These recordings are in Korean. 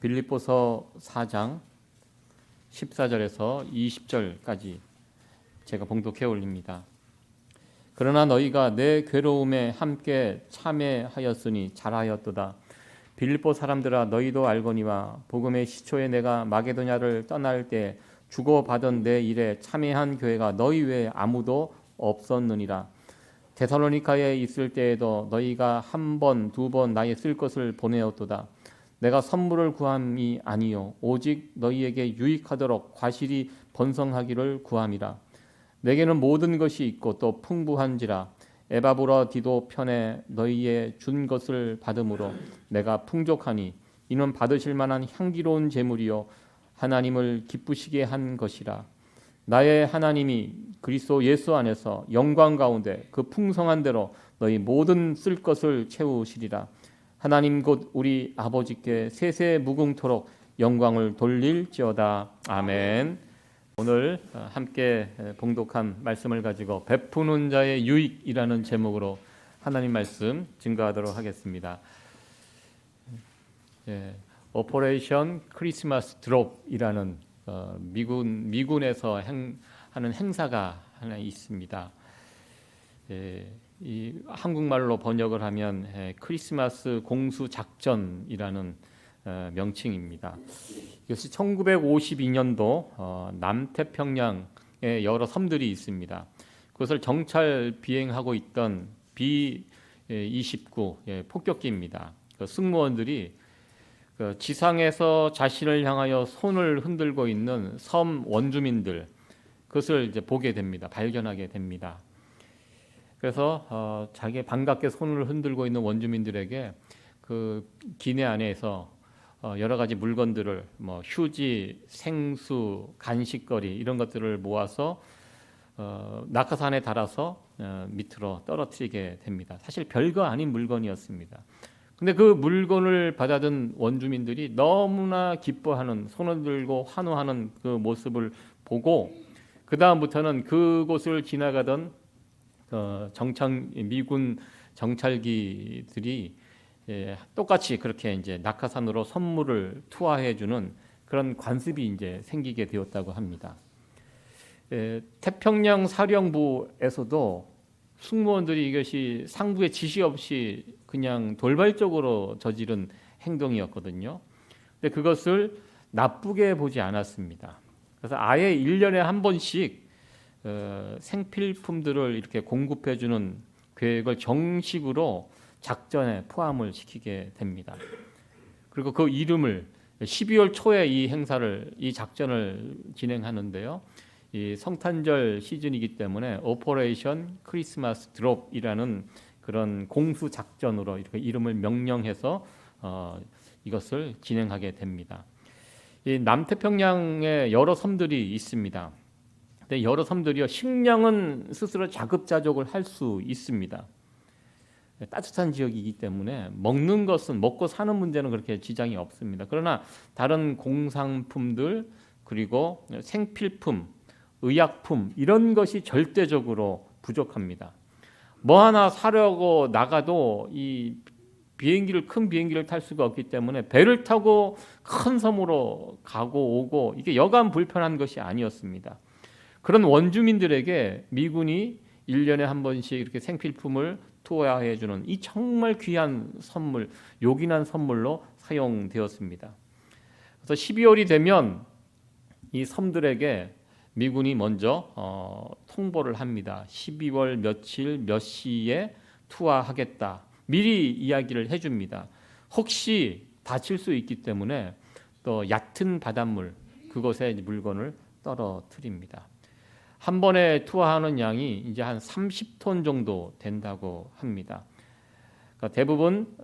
빌립보서 4장 14절에서 20절까지 제가 봉독해 올립니다. 그러나 너희가 내 괴로움에 함께 참여하였으니 잘하였도다. 빌립보 사람들아, 너희도 알거니와 복음의 시초에 내가 마게도냐를 떠날 때 주고받은 내 일에 참여한 교회가 너희 외에 아무도 없었느니라. 데살로니가에 있을 때에도 너희가 한 번, 두 번 나의 쓸 것을 보내었도다. 내가 선물을 구함이 아니요 오직 너희에게 유익하도록 과실이 번성하기를 구함이라. 내게는 모든 것이 있고 또 풍부한지라. 에바브라디도 편에 너희의 준 것을 받음으로 내가 풍족하니 이는 받으실 만한 향기로운 제물이요 하나님을 기쁘시게 한 것이라. 나의 하나님이 그리스도 예수 안에서 영광 가운데 그 풍성한 대로 너희 모든 쓸 것을 채우시리라. 하나님 곧 우리 아버지께 세세 무궁토록 영광을 돌릴지어다. 아멘. 오늘 함께 봉독한 말씀을 가지고 베푸는 자의 유익이라는 제목으로 하나님 말씀 증거하도록 하겠습니다. 오퍼레이션 크리스마스 드롭이라는 미군에서 하는 행사가 하나 있습니다. 이 한국말로 번역을 하면 크리스마스 공수 작전이라는 명칭입니다. 이것이 1952년도 남태평양에 여러 섬들이 있습니다. 그것을 정찰 비행하고 있던 B-29 폭격기입니다. 그 승무원들이 지상에서 자신을 향하여 손을 흔들고 있는 섬 원주민들, 그것을 이제 보게 됩니다. 발견하게 됩니다. 그래서 자기 반갑게 손을 흔들고 있는 원주민들에게 그 기내 안에서 여러 가지 물건들을 휴지, 생수, 간식거리 이런 것들을 모아서 낙하산에 달아서 밑으로 떨어뜨리게 됩니다. 사실 별거 아닌 물건이었습니다. 근데 그 물건을 받아든 원주민들이 너무나 기뻐하는, 손을 들고 환호하는 그 모습을 보고 그 다음부터는 그곳을 지나가던 미군 정찰기들이 똑같이 그렇게 이제 낙하산으로 선물을 투하해주는 그런 관습이 이제 생기게 되었다고 합니다. 태평양 사령부에서도 승무원들이 이것이 상부의 지시 없이 그냥 돌발적으로 저지른 행동이었거든요. 근데 그것을 나쁘게 보지 않았습니다. 그래서 아예 1년에 한 번씩 생필품들을 이렇게 공급해주는 계획을 정식으로 작전에 포함을 시키게 됩니다. 그리고 그 이름을 12월 초에 이 작전을 진행하는데요. 이 성탄절 시즌이기 때문에 오퍼레이션 크리스마스 드롭이라는 그런 공수 작전으로 이렇게 이름을 명령해서 이것을 진행하게 됩니다. 이 남태평양에 여러 섬들이 있습니다. 근데 여러 섬들이요, 식량은 스스로 자급자족을 할 수 있습니다. 따뜻한 지역이기 때문에 먹는 것은, 먹고 사는 문제는 그렇게 지장이 없습니다. 그러나 다른 공산품들, 그리고 생필품, 의약품 이런 것이 절대적으로 부족합니다. 뭐 하나 사려고 나가도 이 큰 비행기를 탈 수가 없기 때문에 배를 타고 큰 섬으로 가고 오고, 이게 여간 불편한 것이 아니었습니다. 그런 원주민들에게 미군이 1년에 한 번씩 이렇게 생필품을 투하해 주는 이 정말 귀한 선물, 요긴한 선물로 사용되었습니다. 그래서 12월이 되면 이 섬들에게 미군이 먼저 통보를 합니다. 12월 며칠 몇 시에 투하하겠다. 미리 이야기를 해줍니다. 혹시 다칠 수 있기 때문에 또 얕은 바닷물, 그곳에 물건을 떨어뜨립니다. 한 번에 투하하는 양이 이제 한 30톤 정도 된다고 합니다. 그러니까 대부분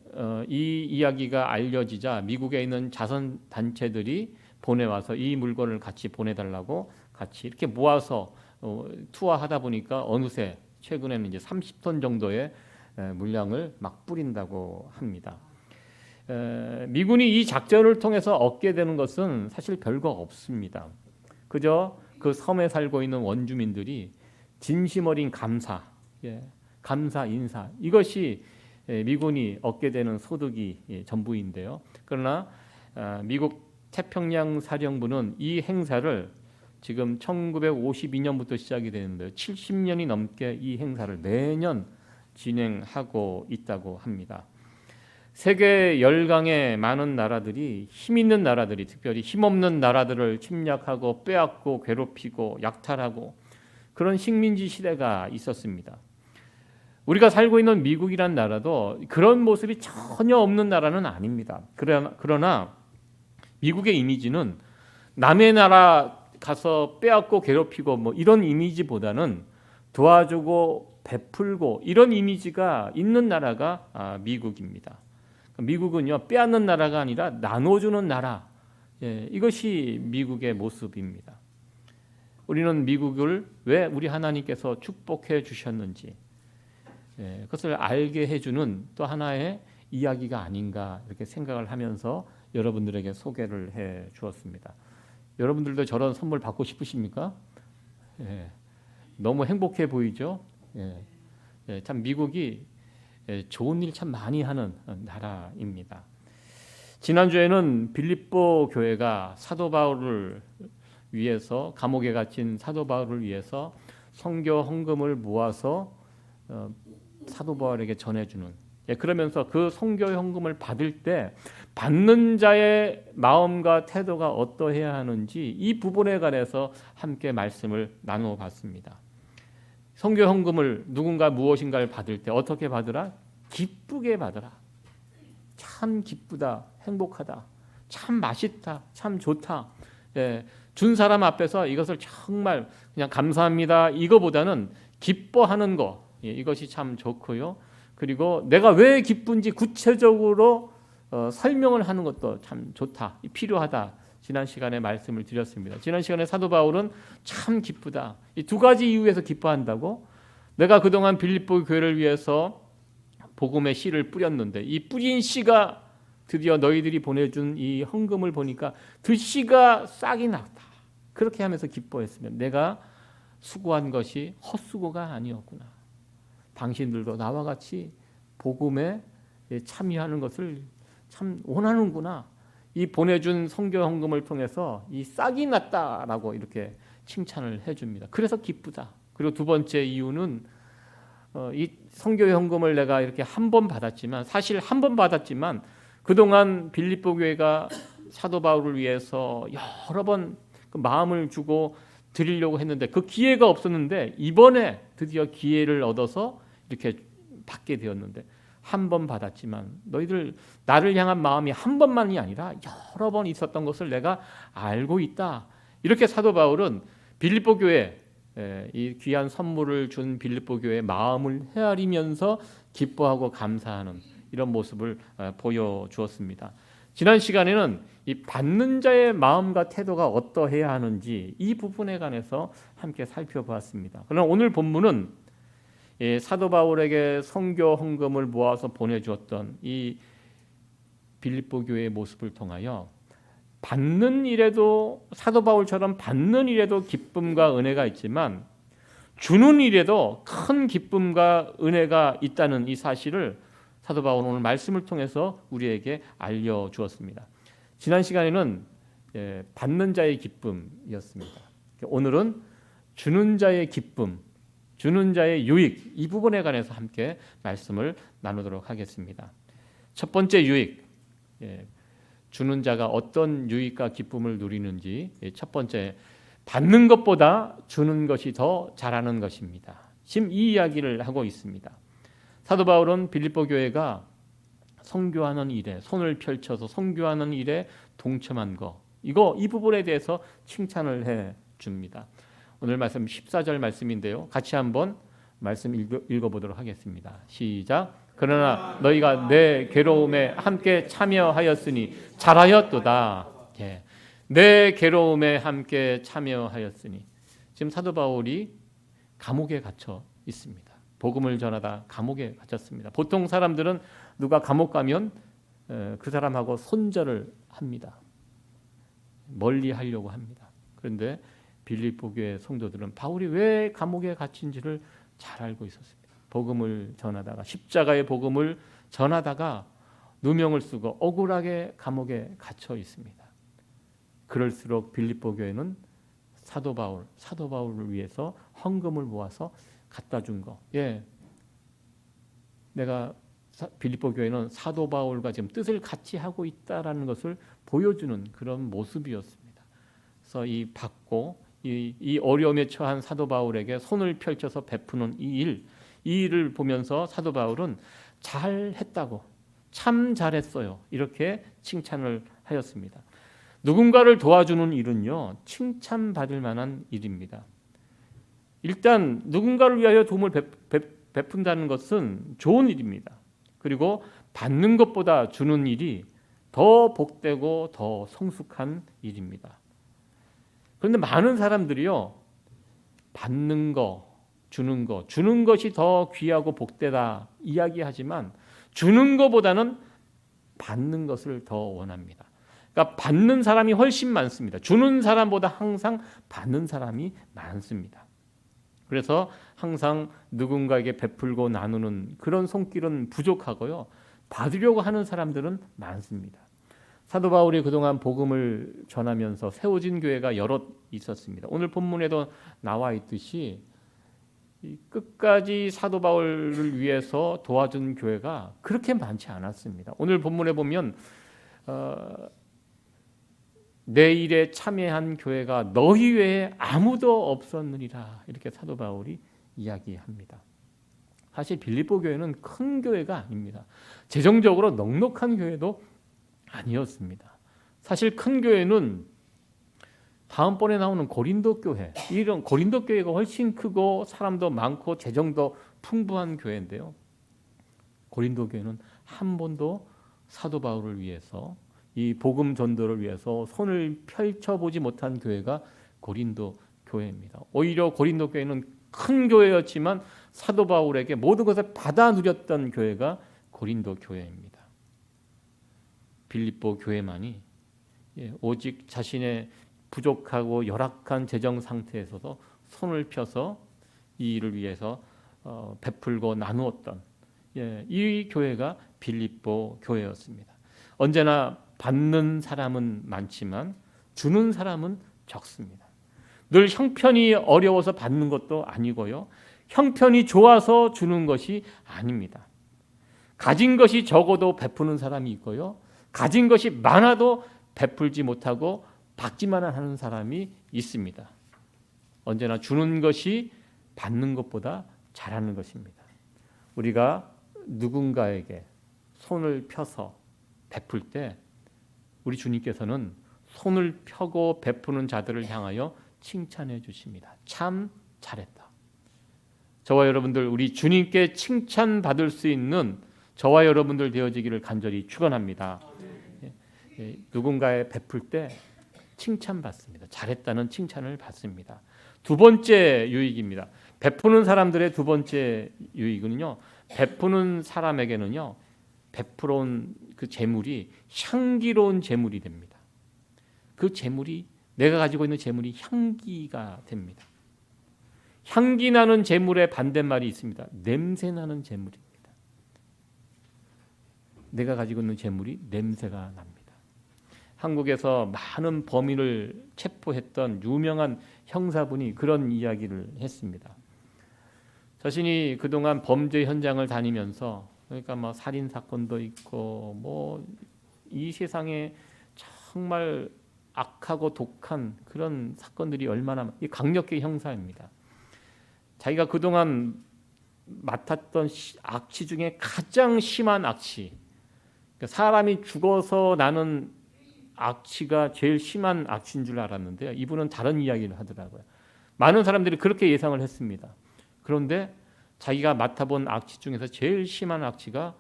이 이야기가 알려지자 미국에 있는 자선 단체들이 보내와서 이 물건을 같이 보내달라고 같이 이렇게 모아서 투하하다 보니까 어느새 최근에는 이제 30톤 정도의 물량을 막 뿌린다고 합니다. 미군이 이 작전을 통해서 얻게 되는 것은 사실 별거 없습니다. 그저 그 섬에 살고 있는 원주민들이 진심 어린 감사, 감사 인사, 이것이 미군이 얻게 되는 소득이 전부인데요. 그러나 미국 태평양 사령부는 이 행사를 지금 1952년부터 시작이 되는데 70년이 넘게 이 행사를 매년 진행하고 있다고 합니다. 세계 열강의 많은 나라들이, 힘 있는 나라들이 특별히 힘없는 나라들을 침략하고 빼앗고 괴롭히고 약탈하고 그런 식민지 시대가 있었습니다. 우리가 살고 있는 미국이란 나라도 그런 모습이 전혀 없는 나라는 아닙니다. 그러나 미국의 이미지는 남의 나라 가서 빼앗고 괴롭히고 뭐 이런 이미지보다는 도와주고 베풀고 이런 이미지가 있는 나라가 미국입니다. 미국은요, 빼앗는 나라가 아니라 나눠주는 나라, 이것이 미국의 모습입니다. 우리는 미국을 왜 우리 하나님께서 축복해 주셨는지 그것을 알게 해주는 또 하나의 이야기가 아닌가 이렇게 생각을 하면서 여러분들에게 소개를 해 주었습니다. 여러분들도 저런 선물 받고 싶으십니까? 너무 행복해 보이죠? 참 미국이 좋은 일 참 많이 하는 나라입니다. 지난주에는 빌립보 교회가 사도 바울을 위해서, 감옥에 갇힌 사도 바울을 위해서 선교 헌금을 모아서 사도 바울에게 전해주는, 그러면서 그 선교 헌금을 받을 때 받는 자의 마음과 태도가 어떠해야 하는지 이 부분에 관해서 함께 말씀을 나누어 봤습니다. 선교 헌금을 누군가 무엇인가를 받을 때 어떻게 받으라? 기쁘게 받으라. 참 기쁘다, 행복하다, 참 맛있다, 참 좋다. 준 사람 앞에서 이것을 정말 그냥 감사합니다 이거보다는 기뻐하는 거, 이것이 참 좋고요. 그리고 내가 왜 기쁜지 구체적으로 설명을 하는 것도 참 좋다, 필요하다. 지난 시간에 말씀을 드렸습니다. 지난 시간에 사도 바울은 참 기쁘다, 이 두 가지 이유에서 기뻐한다고. 내가 그동안 빌립보 교회를 위해서 복음의 씨를 뿌렸는데 이 뿌린 씨가 드디어 너희들이 보내준 이 헌금을 보니까 그 씨가 싹이 났다. 그렇게 하면서 기뻐했으면 내가 수고한 것이 헛수고가 아니었구나. 당신들도 나와 같이 복음에 참여하는 것을 참 원하는구나. 이 보내준 선교 헌금을 통해서 이 싹이 났다라고 이렇게 칭찬을 해줍니다. 그래서 기쁘다. 그리고 두 번째 이유는 이 선교 헌금을 내가 이렇게 한 번 받았지만, 사실 한 번 받았지만 그동안 빌립보 교회가 사도 바울을 위해서 여러 번 그 마음을 주고 드리려고 했는데 그 기회가 없었는데 이번에 드디어 기회를 얻어서 이렇게 받게 되었는데, 한 번 받았지만 너희들 나를 향한 마음이 한 번만이 아니라 여러 번 있었던 것을 내가 알고 있다. 이렇게 사도 바울은 빌립보 교회, 이 귀한 선물을 준 빌립보 교회의 마음을 헤아리면서 기뻐하고 감사하는 이런 모습을 보여주었습니다. 지난 시간에는 이 받는 자의 마음과 태도가 어떠해야 하는지 이 부분에 관해서 함께 살펴보았습니다. 그러나 오늘 본문은 사도 바울에게 선교 헌금을 모아서 보내주었던 이 빌립보 교회의 모습을 통하여 받는 일에도, 사도 바울처럼 받는 일에도 기쁨과 은혜가 있지만 주는 일에도 큰 기쁨과 은혜가 있다는 이 사실을 사도 바울은 오늘 말씀을 통해서 우리에게 알려주었습니다. 지난 시간에는 받는 자의 기쁨이었습니다. 오늘은 주는 자의 기쁨, 주는 자의 유익, 이 부분에 관해서 함께 말씀을 나누도록 하겠습니다. 첫 번째 유익, 주는 자가 어떤 유익과 기쁨을 누리는지, 첫 번째, 받는 것보다 주는 것이 더 잘하는 것입니다. 지금 이 이야기를 하고 있습니다. 사도 바울은 빌립보 교회가 선교하는 일에, 손을 펼쳐서 선교하는 일에 동참한 거, 이 부분에 대해서 칭찬을 해 줍니다. 오늘 말씀 14절 말씀인데요. 같이 한번 말씀 읽어보도록 하겠습니다. 시작. 그러나 너희가 내 괴로움에 함께 참여하였으니 잘하였도다. 내 괴로움에 함께 참여하였으니, 지금 사도 바울이 감옥에 갇혀 있습니다. 복음을 전하다 감옥에 갇혔습니다. 보통 사람들은 누가 감옥 가면 그 사람하고 손절을 합니다. 멀리 하려고 합니다. 그런데 빌립보 교회 성도들은 바울이 왜 감옥에 갇힌지를 잘 알고 있었습니다. 복음을 전하다가, 십자가의 복음을 전하다가 누명을 쓰고 억울하게 감옥에 갇혀 있습니다. 그럴수록 빌립보 교회는 사도 바울을 위해서 헌금을 모아서 갖다 준 거. 예, 내가 빌립보 교회는 사도 바울과 지금 뜻을 같이 하고 있다라는 것을 보여주는 그런 모습이었습니다. 그래서 이 받고 이 어려움에 처한 사도 바울에게 손을 펼쳐서 베푸는 이 일을 보면서 사도 바울은 잘했다고, 참 잘했어요, 이렇게 칭찬을 하였습니다. 누군가를 도와주는 일은요, 칭찬받을 만한 일입니다. 일단 누군가를 위하여 도움을 베푼다는 것은 좋은 일입니다. 그리고 받는 것보다 주는 일이 더 복되고 더 성숙한 일입니다. 그런데 많은 사람들이요, 받는 거, 주는 것이 더 귀하고 복되다 이야기하지만 주는 것보다는 받는 것을 더 원합니다. 그러니까 받는 사람이 훨씬 많습니다. 주는 사람보다 항상 받는 사람이 많습니다. 그래서 항상 누군가에게 베풀고 나누는 그런 손길은 부족하고요, 받으려고 하는 사람들은 많습니다. 사도 바울이 그동안 복음을 전하면서 세워진 교회가 여럿 있었습니다. 오늘 본문에도 나와 있듯이 끝까지 사도 바울을 위해서 도와준 교회가 그렇게 많지 않았습니다. 오늘 본문에 보면 내 일에 참여한 교회가 너희 외에 아무도 없었느니라, 이렇게 사도 바울이 이야기합니다. 사실 빌립보 교회는 큰 교회가 아닙니다. 재정적으로 넉넉한 교회도 아니었습니다. 사실 큰 교회는 다음번에 나오는 고린도 교회, 이런 고린도 교회가 훨씬 크고 사람도 많고 재정도 풍부한 교회인데요, 고린도 교회는 한 번도 사도 바울을 위해서, 이 복음 전도를 위해서 손을 펼쳐보지 못한 교회가 고린도 교회입니다. 오히려 고린도 교회는 큰 교회였지만 사도 바울에게 모든 것을 받아 누렸던 교회가 고린도 교회입니다. 빌립보 교회만이 오직 자신의 부족하고 열악한 재정 상태에서도 손을 펴서 이 일을 위해서 베풀고 나누었던 이 교회가 빌립보 교회였습니다. 언제나 받는 사람은 많지만 주는 사람은 적습니다. 늘 형편이 어려워서 받는 것도 아니고요, 형편이 좋아서 주는 것이 아닙니다. 가진 것이 적어도 베푸는 사람이 있고요, 가진 것이 많아도 베풀지 못하고 받기만 하는 사람이 있습니다. 언제나 주는 것이 받는 것보다 잘하는 것입니다. 우리가 누군가에게 손을 펴서 베풀 때 우리 주님께서는 손을 펴고 베푸는 자들을 향하여 칭찬해 주십니다. 참 잘했다. 저와 여러분들, 우리 주님께 칭찬받을 수 있는 저와 여러분들 되어지기를 간절히 축원합니다. 누군가에 베풀 때 칭찬받습니다. 잘했다는 칭찬을 받습니다. 두 번째 유익입니다. 베푸는 사람들의 두 번째 유익은요, 베푸는 사람에게는요, 베풀어 온 그 재물이 향기로운 재물이 됩니다. 그 재물이, 내가 가지고 있는 재물이 향기가 됩니다. 향기 나는 재물의 반대말이 있습니다. 냄새 나는 재물입니다. 내가 가지고 있는 재물이 냄새가 납니다. 한국에서 많은 범인을 체포했던 유명한 형사분이 그런 이야기를 했습니다. 자신이 그동안 범죄 현장을 다니면서, 그러니까 뭐 살인 사건도 있고 뭐 이 세상에 정말 악하고 독한 그런 사건들이 얼마나, 이 강력계 형사입니다. 자기가 그동안 맡았던 악취 중에 가장 심한 악취, 사람이 죽어서 나는 악취가 제일 심한 악취인 줄 알았는데요, 이분은 다른 이야기를 하더라고요. 많은 사람들이 그렇게 예상을 했습니다. 그런데 자기가 맡아본 악취 중에서 제일 심한 악취가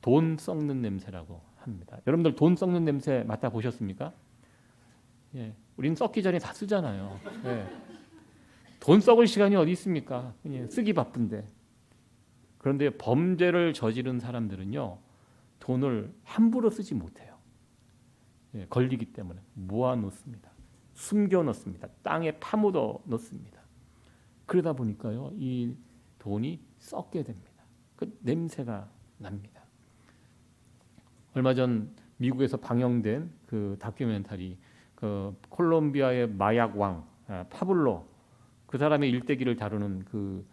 돈 썩는 냄새라고 합니다. 여러분들 돈 썩는 냄새 맡아보셨습니까? 예, 우리는 썩기 전에 다 쓰잖아요. 예. 돈 썩을 시간이 어디 있습니까? 그냥 쓰기 바쁜데. 그런데 범죄를 저지른 사람들은요, 돈을 함부로 쓰지 못해요. 예, 걸리기 때문에 모아놓습니다. 숨겨놓습니다. 땅에 파묻어 놓습니다. 그러다 보니까요, 이 돈이 썩게 됩니다. 그 냄새가 납니다. 얼마 전 미국에서 방영된 그 다큐멘터리, 그 콜롬비아의 마약 왕 파블로, 그 사람의 일대기를 다루는 그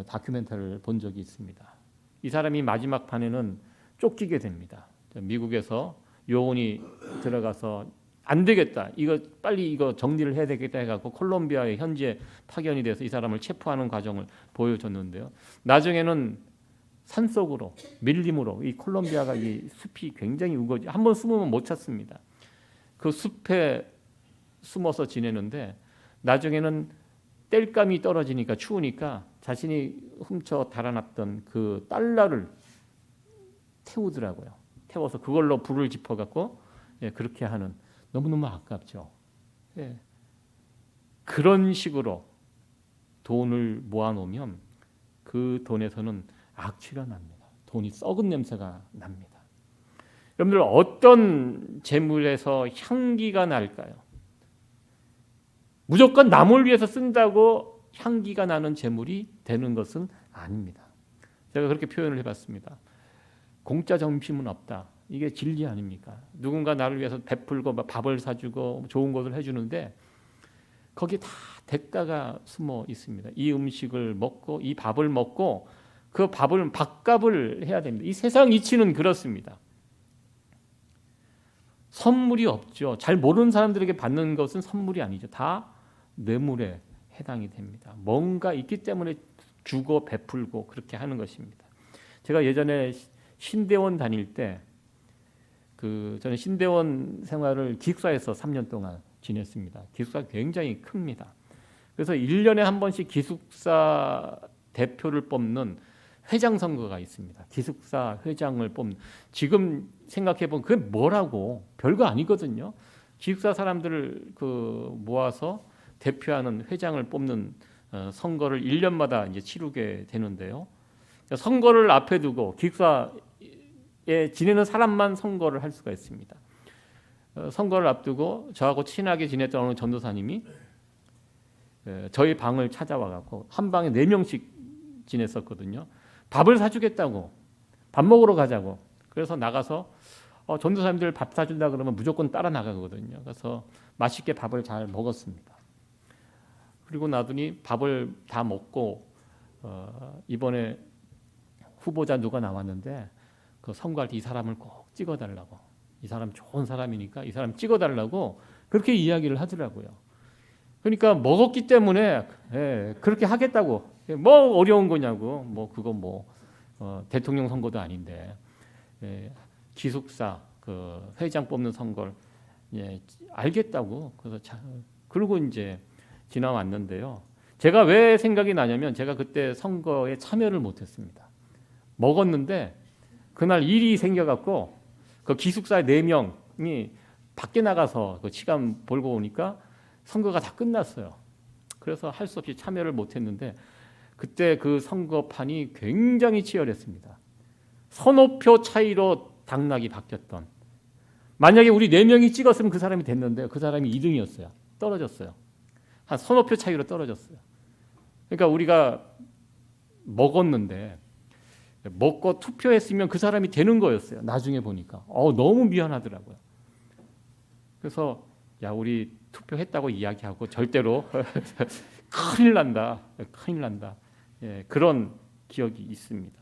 다큐멘터리를 본 적이 있습니다. 이 사람이 마지막 판에는 쫓기게 됩니다. 미국에서 요원이 들어가서 안 되겠다, 이거 빨리 이거 정리를 해야 되겠다 해갖고 콜롬비아에 현지에 파견이 돼서 이 사람을 체포하는 과정을 보여줬는데요. 나중에는 산속으로 밀림으로, 이 콜롬비아가 이 숲이 굉장히 우거지, 한번 숨으면 못 찾습니다. 그 숲에 숨어서 지내는데 나중에는 땔감이 떨어지니까 추우니까 자신이 훔쳐 달아났던 그 달러를 태우더라고요. 태워서 그걸로 불을 지펴갖고 그렇게 하는, 너무너무 아깝죠. 그런 식으로 돈을 모아놓으면 그 돈에서는 악취가 납니다. 돈이 썩은 냄새가 납니다. 여러분들, 어떤 재물에서 향기가 날까요? 무조건 남을 위해서 쓴다고 향기가 나는 재물이 되는 것은 아닙니다. 제가 그렇게 표현을 해봤습니다. 공짜 점심은 없다. 이게 진리 아닙니까? 누군가 나를 위해서 베풀고 밥을 사주고 좋은 것을 해주는데 거기에 다 대가가 숨어 있습니다. 이 음식을 먹고 이 밥을 먹고 그 밥값을 해야 됩니다. 이 세상 이치는 그렇습니다. 선물이 없죠. 잘 모르는 사람들에게 받는 것은 선물이 아니죠. 다 뇌물에 해당이 됩니다. 뭔가 있기 때문에 주고 베풀고 그렇게 하는 것입니다. 제가 예전에 신대원 다닐 때 저는 신대원 생활을 기숙사에서 3년 동안 지냈습니다. 기숙사가 굉장히 큽니다. 그래서 1년에 한 번씩 기숙사 대표를 뽑는 회장 선거가 있습니다. 기숙사 회장을 뽑는, 지금 생각해 보면 그게 뭐라고, 별거 아니거든요. 기숙사 사람들을 모아서 대표하는 회장을 뽑는 선거를 1년마다 이제 치르게 되는데요. 선거를 앞에 두고 기숙사에 지내는 사람만 선거를 할 수가 있습니다. 선거를 앞두고 저하고 친하게 지냈던 어느 전도사님이 저희 방을 찾아와 갖고 한 방에 4명씩 지냈었거든요. 밥을 사주겠다고, 밥 먹으러 가자고. 그래서 나가서 전도사님들 밥 사준다 그러면 무조건 따라 나가거든요. 그래서 맛있게 밥을 잘 먹었습니다. 그리고 나더니 밥을 다 먹고 이번에 후보자 누가 나왔는데 그 선거할 때 이 사람을 꼭 찍어달라고, 이 사람 좋은 사람이니까 이 사람 찍어달라고 그렇게 이야기를 하더라고요. 그러니까 먹었기 때문에 그렇게 하겠다고, 뭐 어려운 거냐고, 그거 대통령 선거도 아닌데 기숙사 회장 뽑는 선거를 알겠다고. 그래서 그러고 이제 지나왔는데요. 제가 왜 생각이 나냐면 제가 그때 선거에 참여를 못했습니다. 먹었는데 그날 일이 생겨갖고 그 기숙사 4명이 밖에 나가서 그 시간 벌고 오니까 선거가 다 끝났어요. 그래서 할 수 없이 참여를 못했는데 그때 그 선거판이 굉장히 치열했습니다. 서너 표 차이로 당락이 바뀌었던, 만약에 우리 4명이 찍었으면 그 사람이 됐는데 그 사람이 2등이었어요. 떨어졌어요. 한 서너 표 차이로 떨어졌어요. 그러니까 우리가 먹었는데 먹고 투표했으면 그 사람이 되는 거였어요. 나중에 보니까 너무 미안하더라고요. 그래서 우리 투표했다고 이야기하고 절대로 큰일 난다. 그런 기억이 있습니다.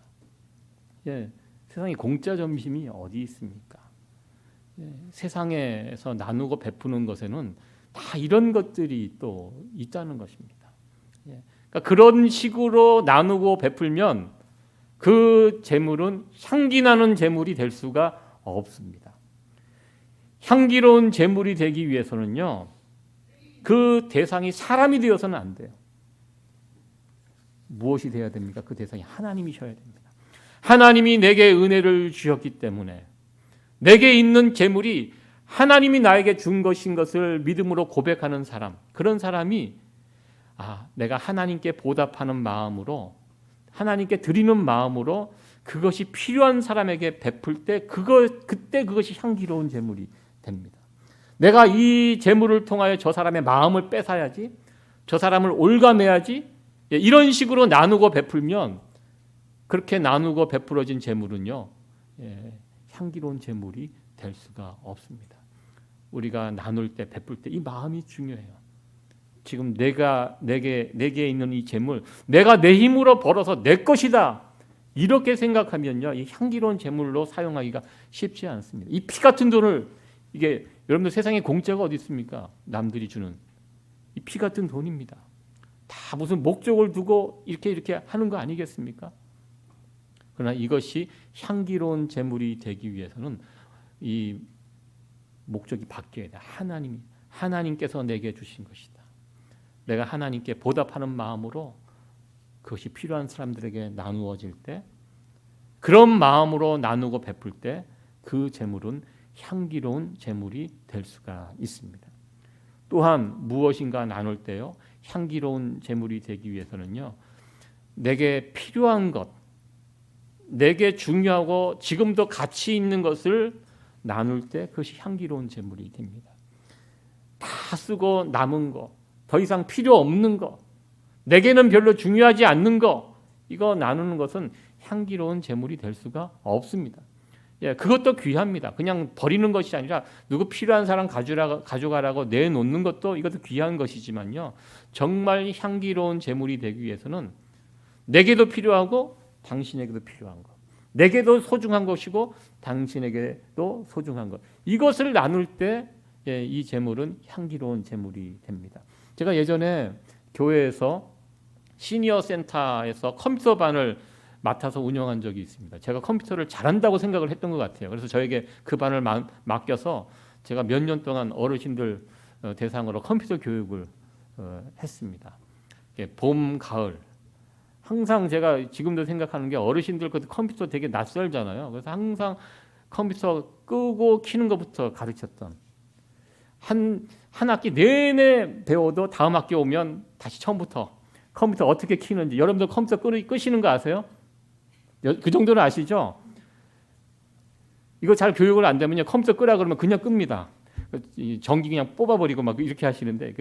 세상에 공짜 점심이 어디 있습니까? 세상에서 나누고 베푸는 것에는 다 이런 것들이 또 있다는 것입니다. 그러니까 그런 식으로 나누고 베풀면 그 재물은 향기나는 재물이 될 수가 없습니다. 향기로운 재물이 되기 위해서는요, 그 대상이 사람이 되어서는 안 돼요. 무엇이 되어야 됩니까? 그 대상이 하나님이셔야 됩니다. 하나님이 내게 은혜를 주셨기 때문에 내게 있는 재물이 하나님이 나에게 준 것인 것을 믿음으로 고백하는 사람, 그런 사람이 내가 하나님께 보답하는 마음으로, 하나님께 드리는 마음으로 그것이 필요한 사람에게 베풀 때 그때 그것이 향기로운 재물이 됩니다. 내가 이 재물을 통하여 저 사람의 마음을 뺏어야지, 저 사람을 올가매야지, 이런 식으로 나누고 베풀면, 그렇게 나누고 베풀어진 재물은요, 향기로운 제물이 될 수가 없습니다. 우리가 나눌 때, 베풀 때 이 마음이 중요해요. 지금 내게 있는 이 제물, 내가 내 힘으로 벌어서 내 것이다, 이렇게 생각하면요, 이 향기로운 제물로 사용하기가 쉽지 않습니다. 이 피 같은 돈을, 이게 여러분들 세상에 공짜가 어디 있습니까? 남들이 주는 이 피 같은 돈입니다. 다 무슨 목적을 두고 이렇게 하는 거 아니겠습니까? 그러나 이것이 향기로운 제물이 되기 위해서는 이 목적이 바뀌어야 돼. 하나님께서 내게 주신 것이다. 내가 하나님께 보답하는 마음으로 그것이 필요한 사람들에게 나누어질 때, 그런 마음으로 나누고 베풀 때 그 제물은 향기로운 제물이 될 수가 있습니다. 또한 무엇인가 나눌 때요, 향기로운 제물이 되기 위해서는요, 내게 필요한 것, 내게 중요하고 지금도 가치 있는 것을 나눌 때 그것이 향기로운 제물이 됩니다. 다 쓰고 남은 거, 더 이상 필요 없는 거, 내게는 별로 중요하지 않는 거, 이거 나누는 것은 향기로운 제물이 될 수가 없습니다. 예, 그것도 귀합니다. 그냥 버리는 것이 아니라 누구 필요한 사람 가져가라고 내놓는 것도, 이것도 귀한 것이지만요, 정말 향기로운 제물이 되기 위해서는 내게도 필요하고 당신에게도 필요한 것, 내게도 소중한 것이고 당신에게도 소중한 것, 이것을 나눌 때 이 제물은 향기로운 제물이 됩니다. 제가 예전에 교회에서 시니어 센터에서 컴퓨터반을 맡아서 운영한 적이 있습니다. 제가 컴퓨터를 잘한다고 생각을 했던 것 같아요. 그래서 저에게 그 반을 맡겨서 제가 몇 년 동안 어르신들 대상으로 컴퓨터 교육을 했습니다. 봄, 가을, 항상 제가 지금도 생각하는 게, 어르신들 그 컴퓨터 되게 낯설잖아요. 그래서 항상 컴퓨터 끄고 켜는 것부터 가르쳤던, 한 학기 내내 배워도 다음 학기 오면 다시 처음부터 컴퓨터 어떻게 켜는지. 여러분들 컴퓨터 끄시는 거 아세요? 그 정도는 아시죠? 이거 잘 교육을 안 되면요, 컴퓨터 끄라 그러면 그냥 끕니다. 전기 그냥 뽑아버리고 막 이렇게 하시는데,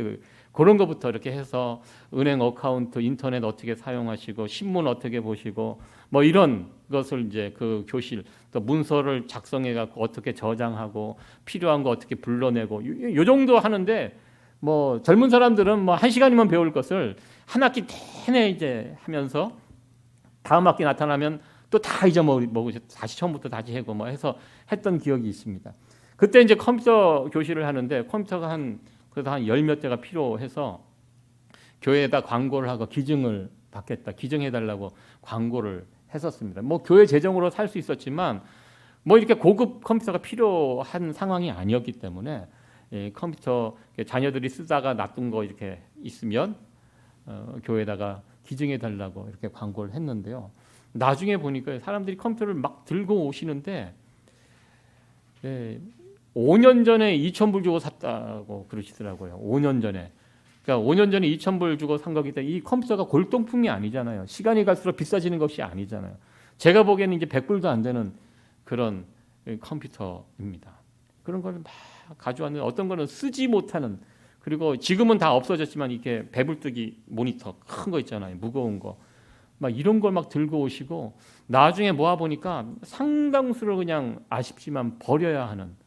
그런 것부터 이렇게 해서 은행 어카운트, 인터넷 어떻게 사용하시고, 신문 어떻게 보시고, 뭐 이런 것을 이제 그 교실, 또 문서를 작성해 갖고 어떻게 저장하고, 필요한 거 어떻게 불러내고, 요 정도 하는데, 뭐 젊은 사람들은 뭐 1시간이면 배울 것을 한 학기 내내 이제 하면서 다음 학기 나타나면 또 다 잊어먹고 다시 처음부터 다시 하고 뭐 해서 했던 기억이 있습니다. 그때 이제 컴퓨터 교실을 하는데, 컴퓨터가 그래서 한 10몇 대가 필요해서 교회에다 광고를 하고 기증을 받겠다, 기증해달라고 광고를 했었습니다. 뭐 교회 재정으로 살 수 있었지만 뭐 이렇게 고급 컴퓨터가 필요한 상황이 아니었기 때문에, 컴퓨터 자녀들이 쓰다가 놔둔 거 이렇게 있으면 교회에다가 기증해달라고 이렇게 광고를 했는데요. 나중에 보니까 사람들이 컴퓨터를 막 들고 오시는데, 5년 전에 2,000불 주고 샀다고 그러시더라고요. 5년 전에. 그러니까 5년 전에 2,000불 주고 산 거기 때문에 이 컴퓨터가 골동품이 아니잖아요. 시간이 갈수록 비싸지는 것이 아니잖아요. 제가 보기에는 이제 100불도 안 되는 그런 컴퓨터입니다. 그런 거를 막 가져왔는데, 어떤 거는 쓰지 못하는, 그리고 지금은 다 없어졌지만 이렇게 배불뜨기 모니터 큰 거 있잖아요. 무거운 거. 막 이런 걸 막 들고 오시고, 나중에 모아 보니까 상당수를 그냥 아쉽지만 버려야 하는.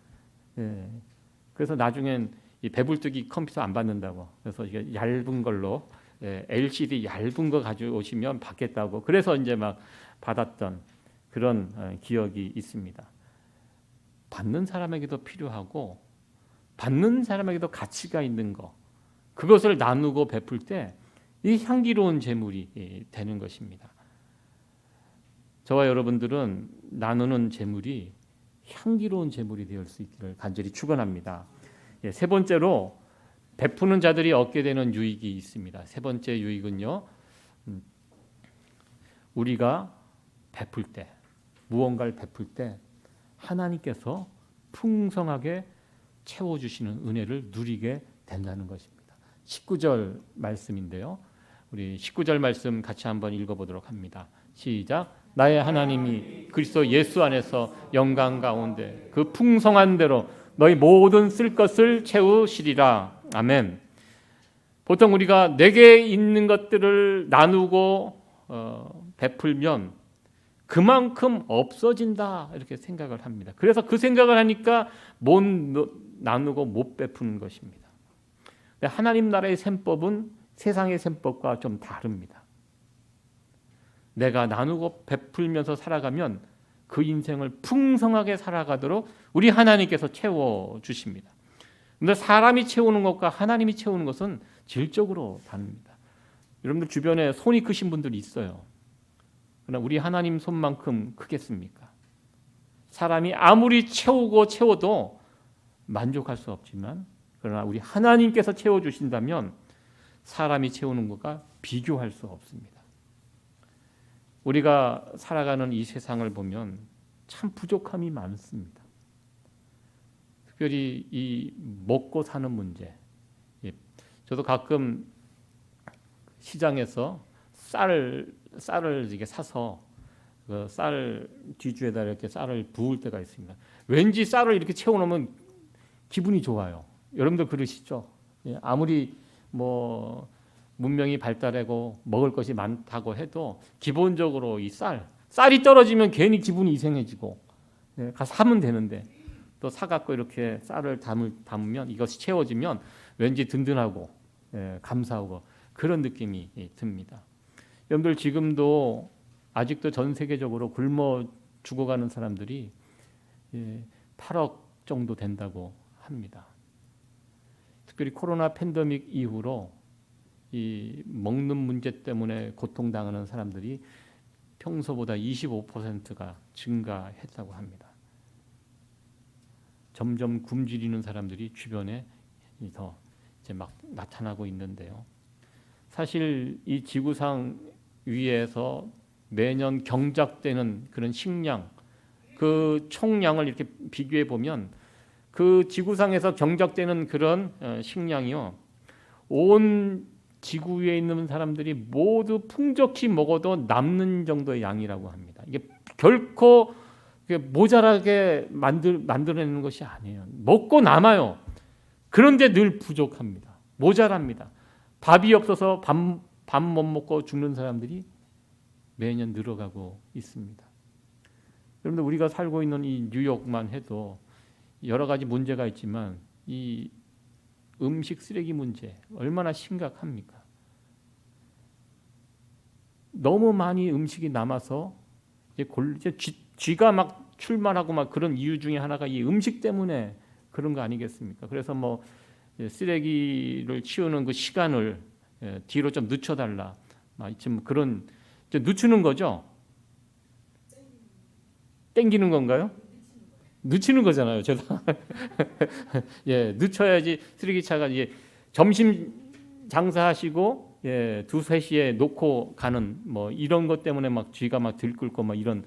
그래서 나중엔 이 배불뜨기 컴퓨터 안 받는다고. 그래서 이게 얇은 걸로, LCD 얇은 거 가져오시면 받겠다고. 그래서 이제 막 받았던 그런 기억이 있습니다. 받는 사람에게도 필요하고 받는 사람에게도 가치가 있는 거, 그것을 나누고 베풀 때 이 향기로운 제물이 되는 것입니다. 저와 여러분들은 나누는 제물이 향기로운 제물이 되어 수 있기를 간절히 축원합니다. 세 번째로 베푸는 자들이 얻게 되는 유익이 있습니다. 세 번째 유익은요, 우리가 베풀 때, 무언가를 베풀 때 하나님께서 풍성하게 채워주시는 은혜를 누리게 된다는 것입니다. 19절 말씀인데요, 우리 19절 말씀 같이 한번 읽어보도록 합니다. 시작. 나의 하나님이 그리스도 예수 안에서 영광 가운데 그 풍성한 대로 너희 모든 쓸 것을 채우시리라. 아멘. 보통 우리가 내게 있는 것들을 나누고 베풀면 그만큼 없어진다 이렇게 생각을 합니다. 그래서 그 생각을 하니까 못 나누고 못 베푸는 것입니다. 근데 하나님 나라의 셈법은 세상의 셈법과 좀 다릅니다. 내가 나누고 베풀면서 살아가면 그 인생을 풍성하게 살아가도록 우리 하나님께서 채워주십니다. 그런데 사람이 채우는 것과 하나님이 채우는 것은 질적으로 다릅니다. 여러분들 주변에 손이 크신 분들이 있어요. 그러나 우리 하나님 손만큼 크겠습니까? 사람이 아무리 채워도 만족할 수 없지만 그러나 우리 하나님께서 채워주신다면 사람이 채우는 것과 비교할 수 없습니다. 우리가 살아가는 이 세상을 보면 참 부족함이 많습니다. 특별히 이 먹고 사는 문제. 저도 가끔 시장에서 쌀을 이렇게 사서 그 쌀 뒤주에다 이렇게 쌀을 부을 때가 있습니다. 왠지 쌀을 이렇게 채워놓으면 기분이 좋아요. 여러분들 그러시죠? 아무리 뭐 문명이 발달하고 먹을 것이 많다고 해도 기본적으로 이 쌀이 떨어지면 괜히 기분이 이상해지고 가서 사면 되는데 또 사갖고 이렇게 쌀을 담으면 이것이 채워지면 왠지 든든하고 감사하고 그런 느낌이 듭니다. 여러분들 지금도 아직도 전 세계적으로 굶어 죽어가는 사람들이 8억 정도 된다고 합니다. 특별히 코로나 팬데믹 이후로 이 먹는 문제 때문에 고통당하는 사람들이 평소보다 25%가 증가했다고 합니다. 점점 굶주리는 사람들이 주변에 더 이제 막 나타나고 있는데요. 사실 이 지구상 위에서 매년 경작되는 그런 식량, 그 총량을 이렇게 비교해 보면 그 지구상에서 경작되는 그런 식량이요, 온 지구 위에 있는 사람들이 모두 풍족히 먹어도 남는 정도의 양이라고 합니다. 이게 결코 모자라게 만들어내는 것이 아니에요. 먹고 남아요. 그런데 늘 부족합니다. 모자랍니다. 밥이 없어서 밥 못 먹고 죽는 사람들이 매년 늘어가고 있습니다. 여러분들 우리가 살고 있는 이 뉴욕만 해도 여러 가지 문제가 있지만 이 음식 쓰레기 문제 얼마나 심각합니까? 너무 많이 음식이 남아서 이제 쥐가 막 출마하고 막 그런 이유 중에 하나가 이 음식 때문에 그런 거 아니겠습니까? 그래서 뭐 쓰레기를 치우는 그 시간을 뒤로 좀 늦춰달라. 지금 그런 늦추는 거죠? 땡기는 건가요? 늦추는 거잖아요. 늦춰야지 쓰레기차가 이제 점심 장사하시고 2, 3시에 놓고 가는 뭐 이런 것 때문에 막 쥐가 막 들끓고 막 이런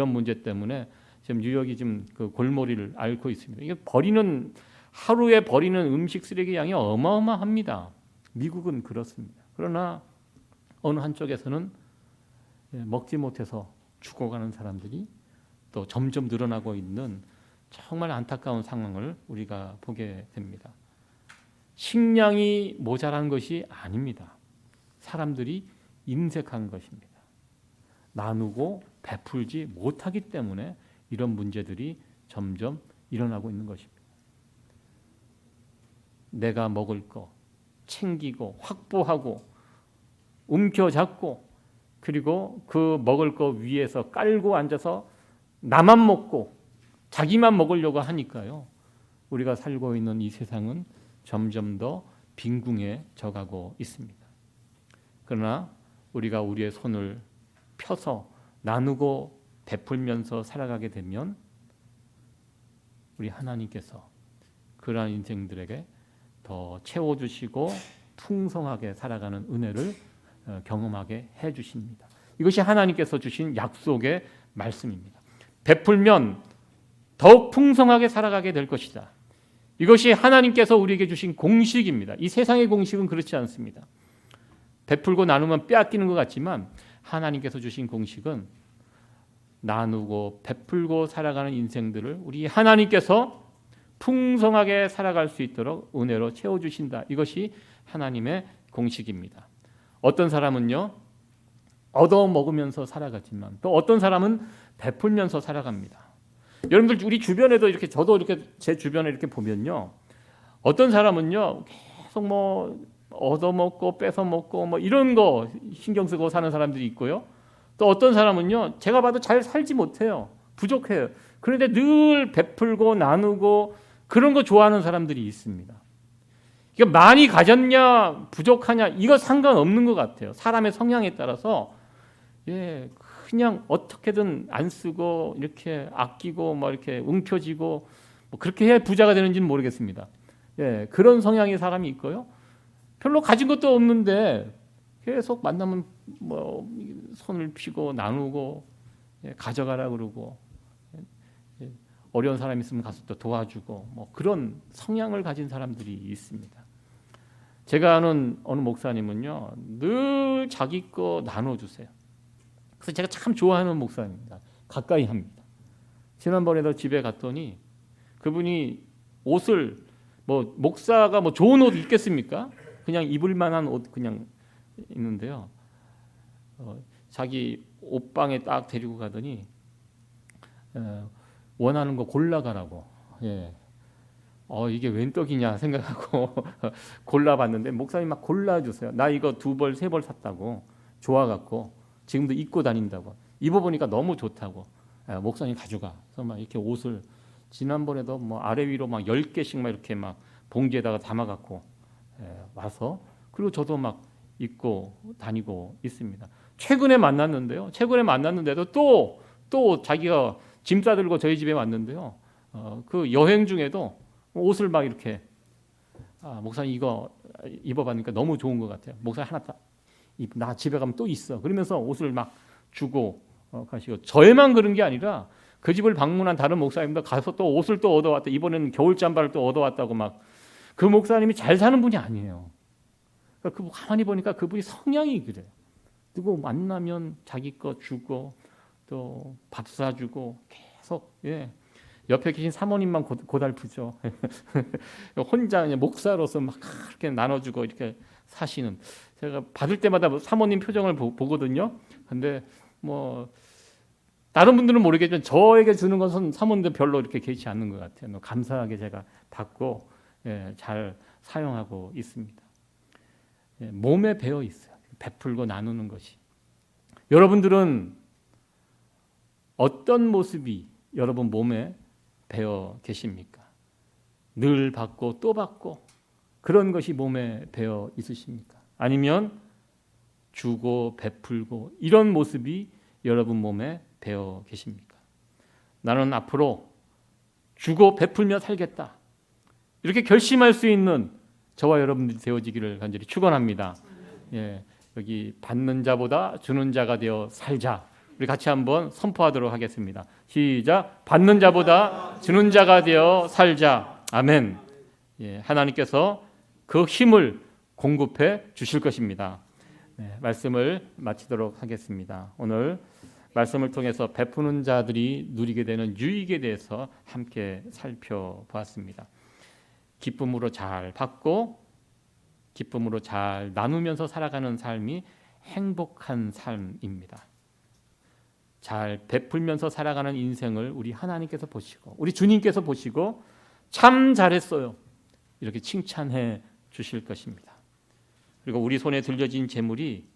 문제 때문에 지금 뉴욕이 지금 그 골머리를 앓고 있습니다. 이게 하루에 버리는 음식 쓰레기 양이 어마어마합니다. 미국은 그렇습니다. 그러나 어느 한쪽에서는 먹지 못해서 죽어가는 사람들이 또 점점 늘어나고 있는 정말 안타까운 상황을 우리가 보게 됩니다. 식량이 모자란 것이 아닙니다. 사람들이 인색한 것입니다. 나누고 베풀지 못하기 때문에 이런 문제들이 점점 일어나고 있는 것입니다. 내가 먹을 거 챙기고 확보하고 움켜잡고 그리고 그 먹을 거 위에서 깔고 앉아서 나만 먹고 자기만 먹으려고 하니까요. 우리가 살고 있는 이 세상은 점점 더 빈궁해져 가고 있습니다. 그러나 우리가 우리의 손을 펴서 나누고 베풀면서 살아가게 되면 우리 하나님께서 그러한 인생들에게 더 채워주시고 풍성하게 살아가는 은혜를 경험하게 해주십니다. 이것이 하나님께서 주신 약속의 말씀입니다. 베풀면 더욱 풍성하게 살아가게 될 것이다. 이것이 하나님께서 우리에게 주신 공식입니다. 이 세상의 공식은 그렇지 않습니다. 베풀고 나누면 빼앗기는 것 같지만 하나님께서 주신 공식은 나누고 베풀고 살아가는 인생들을 우리 하나님께서 풍성하게 살아갈 수 있도록 은혜로 채워주신다. 이것이 하나님의 공식입니다. 어떤 사람은요, 얻어먹으면서 살아가지만 또 어떤 사람은 베풀면서 살아갑니다. 여러분들 우리 주변에도 이렇게 저도 이렇게 제 주변에 이렇게 보면요. 어떤 사람은요. 계속 뭐 얻어먹고 뺏어먹고 뭐 이런 거 신경 쓰고 사는 사람들이 있고요. 또 어떤 사람은요. 제가 봐도 잘 살지 못해요. 부족해요. 그런데 늘 베풀고 나누고 그런 거 좋아하는 사람들이 있습니다. 이게 많이 가졌냐 부족하냐 이거 상관없는 것 같아요. 사람의 성향에 따라서 그냥 어떻게든 안 쓰고 이렇게 아끼고 뭐 이렇게 움켜쥐고 뭐 그렇게 해야 부자가 되는지는 모르겠습니다. 그런 성향의 사람이 있고요. 별로 가진 것도 없는데 계속 만나면 뭐 손을 피고 나누고 가져가라 그러고 어려운 사람 있으면 가서 또 도와주고 뭐 그런 성향을 가진 사람들이 있습니다. 제가 아는 어느 목사님은요 늘 자기 거 나눠주세요. 그래서 제가 참 좋아하는 목사입니다. 가까이 합니다. 지난번에도 집에 갔더니 그분이 옷을 뭐 목사가 뭐 좋은 옷 입겠습니까? 그냥 입을 만한 옷 그냥 있는데요. 자기 옷방에 딱 데리고 가더니 원하는 거 골라가라고. 이게 웬 떡이냐 생각하고 골라봤는데 목사님 막 골라주세요. 나 이거 2벌 3벌 샀다고 좋아갖고 지금도 입고 다닌다고 입어보니까 너무 좋다고 목사님 가져가. 그래서 막 이렇게 옷을 지난번에도 뭐 아래 위로 막 10개씩 막 이렇게 막 봉지에다가 담아갖고 와서 그리고 저도 막 입고 다니고 있습니다. 최근에 만났는데도 또 자기가 짐 싸들고 저희 집에 왔는데요. 그 여행 중에도 옷을 막 이렇게 목사님 이거 입어봤으니까 너무 좋은 것 같아요. 목사님 하나 나 집에 가면 또 있어. 그러면서 옷을 막 주고 가시고 저에만 그런 게 아니라 그 집을 방문한 다른 목사님도 가서 또 옷을 또 얻어왔다. 이번에는 겨울 잠바를 또 얻어왔다고 막 그 목사님이 잘 사는 분이 아니에요. 그러니까 가만히 보니까 그분이 성향이 그래요. 누구 만나면 자기 거 주고 또 밥 사주고 계속 옆에 계신 사모님만 고달프죠. 혼자 그냥 목사로서 막 그렇게 나눠주고 이렇게 사시는. 제가 받을 때마다 사모님 표정을 보거든요. 근데 뭐 다른 분들은 모르겠지만 저에게 주는 것은 사모님들 별로 이렇게 개의치 않는 것 같아요. 감사하게 제가 받고 잘 사용하고 있습니다. 몸에 배어 있어요. 베풀고 나누는 것이. 여러분들은 어떤 모습이 여러분 몸에 배어 계십니까? 늘 받고 또 받고 그런 것이 몸에 배어 있으십니까? 아니면 주고 베풀고 이런 모습이 여러분 몸에 배어 계십니까? 나는 앞으로 주고 베풀며 살겠다. 이렇게 결심할 수 있는 저와 여러분들이 되어지기를 간절히 축원합니다. 여기 받는 자보다 주는 자가 되어 살자. 우리 같이 한번 선포하도록 하겠습니다. 시작. 받는 자보다 주는 자가 되어 살자. 아멘. 하나님께서 그 힘을 공급해 주실 것입니다. 말씀을 마치도록 하겠습니다. 오늘 말씀을 통해서 베푸는 자들이 누리게 되는 유익에 대해서 함께 살펴보았습니다. 기쁨으로 잘 받고 기쁨으로 잘 나누면서 살아가는 삶이 행복한 삶입니다. 잘 베풀면서 살아가는 인생을 우리 하나님께서 보시고 우리 주님께서 보시고 참 잘했어요. 이렇게 칭찬해 주실 것입니다. 그리고 우리 손에 들려진 재물이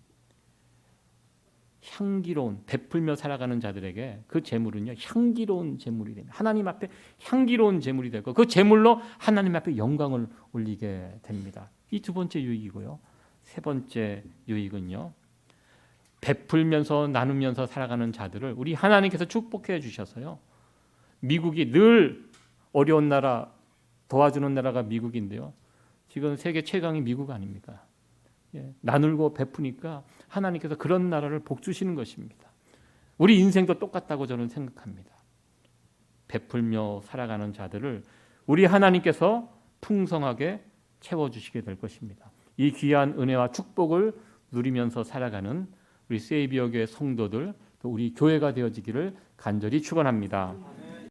향기로운 베풀며 살아가는 자들에게 그 재물은요 향기로운 재물이 됩니다. 하나님 앞에 향기로운 재물이 되고 그 재물로 하나님 앞에 영광을 올리게 됩니다. 이 두 번째 유익이고요. 세 번째 유익은요. 베풀면서 나누면서 살아가는 자들을 우리 하나님께서 축복해 주셔서요. 미국이 늘 어려운 나라 도와주는 나라가 미국인데요. 지금 세계 최강이 미국 아닙니까? 나누고 베푸니까 하나님께서 그런 나라를 복 주시는 것입니다. 우리 인생도 똑같다고 저는 생각합니다. 베풀며 살아가는 자들을 우리 하나님께서 풍성하게 채워주시게 될 것입니다. 이 귀한 은혜와 축복을 누리면서 살아가는 우리 세이비어 교회 성도들 또 우리 교회가 되어지기를 간절히 축원합니다.